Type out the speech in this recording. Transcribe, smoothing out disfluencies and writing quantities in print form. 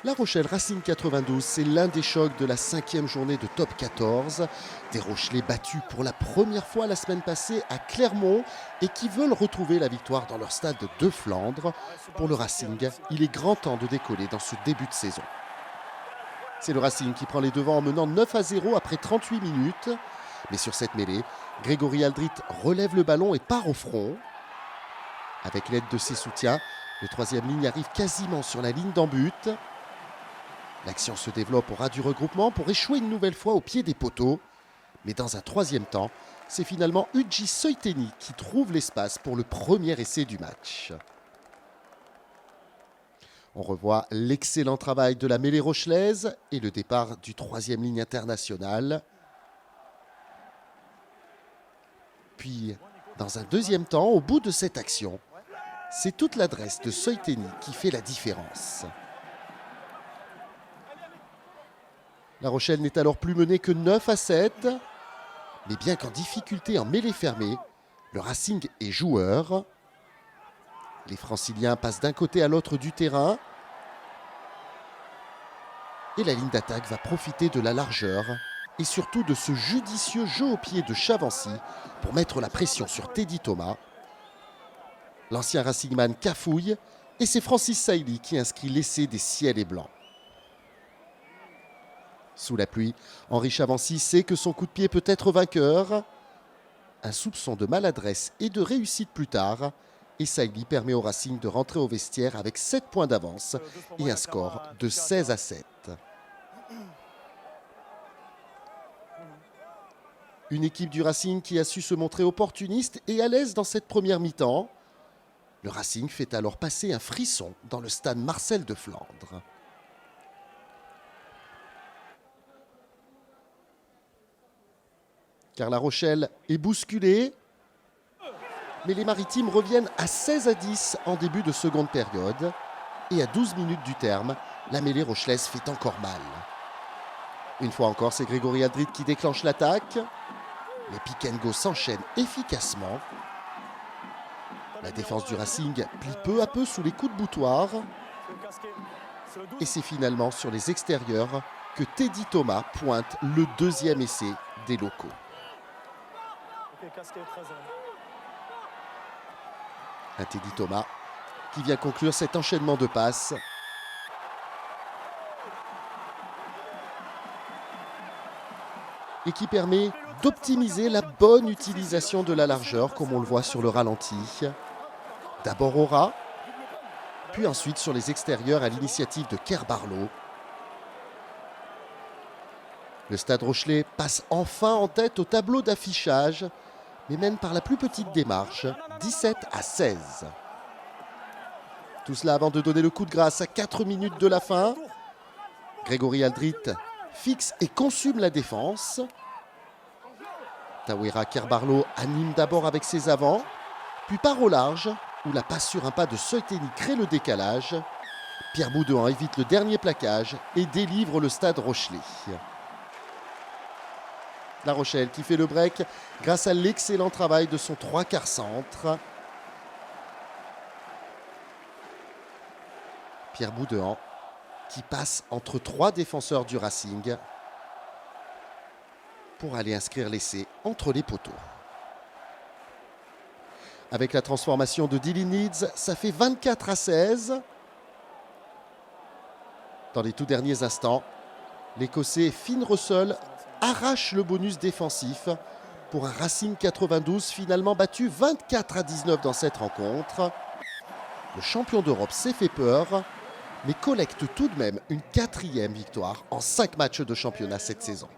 La Rochelle Racing 92, c'est l'un des chocs de la 5e journée de Top 14. Des Rochelais battus pour la première fois la semaine passée à Clermont et qui veulent retrouver la victoire dans leur stade de Flandre. Pour le Racing, il est grand temps de décoller dans ce début de saison. C'est le Racing qui prend les devants en menant 9-0 après 38 minutes. Mais sur cette mêlée, Grégory Aldrit relève le ballon et part au front. Avec l'aide de ses soutiens, le troisième ligne arrive quasiment sur la ligne d'en but. L'action se développe au ras du regroupement pour échouer une nouvelle fois au pied des poteaux. Mais dans un troisième temps, c'est finalement Udji Soiteni qui trouve l'espace pour le premier essai du match. On revoit l'excellent travail de la mêlée rochelaise et le départ du troisième ligne international. Puis, dans un deuxième temps, au bout de cette action, c'est toute l'adresse de Soiteni qui fait la différence. La Rochelle n'est alors plus menée que 9-7. Mais bien qu'en difficulté en mêlée fermée, le Racing est joueur. Les Franciliens passent d'un côté à l'autre du terrain. Et la ligne d'attaque va profiter de la largeur et surtout de ce judicieux jeu au pied de Chavancy pour mettre la pression sur Teddy Thomas. L'ancien Racingman cafouille et c'est Francis Sailly qui inscrit l'essai des ciels et blancs. Sous la pluie, Henri Chavancy sait que son coup de pied peut être vainqueur. Un soupçon de maladresse et de réussite plus tard. Et Sailly permet au Racing de rentrer au vestiaire avec 7 points d'avance et un score de 16-7. Une équipe du Racing qui a su se montrer opportuniste et à l'aise dans cette première mi-temps. Le Racing fait alors passer un frisson dans le stade Marcel de Flandre. Car La Rochelle est bousculée. Mais les Maritimes reviennent à 16-10 en début de seconde période. Et à 12 minutes du terme, la mêlée rochelaise fait encore mal. Une fois encore, c'est Grégory Aldrit qui déclenche l'attaque. Les pick and go s'enchaînent efficacement. La défense du Racing plie peu à peu sous les coups de boutoir. Et c'est finalement sur les extérieurs que Teddy Thomas pointe le deuxième essai des locaux. Un Teddy Thomas qui vient conclure cet enchaînement de passes. Et qui permet d'optimiser la bonne utilisation de la largeur, comme on le voit sur le ralenti. D'abord au ras, puis ensuite sur les extérieurs à l'initiative de Kerr Barlow. Le Stade Rochelais passe enfin en tête au tableau d'affichage, mais mène par la plus petite démarche, 17-16. Tout cela avant de donner le coup de grâce à 4 minutes de la fin. Grégory Aldrit fixe et consume la défense. Tawera Kerr Barlow anime d'abord avec ses avants, puis part au large, où la passe sur un pas de Soiteni crée le décalage. Pierre Boudouin évite le dernier plaquage et délivre le Stade Rochelais. La Rochelle qui fait le break grâce à l'excellent travail de son 3/4 centre. Pierre Boudouin qui passe entre 3 défenseurs du Racing pour aller inscrire l'essai entre les poteaux. Avec la transformation de Dylan Leeds, ça fait 24-16. Dans les tout derniers instants, l'Écossais Finn Russell arrache le bonus défensif pour un Racing 92 finalement battu 24-19 dans cette rencontre. Le champion d'Europe s'est fait peur, mais collecte tout de même une 4e victoire en 5 matchs de championnat cette saison.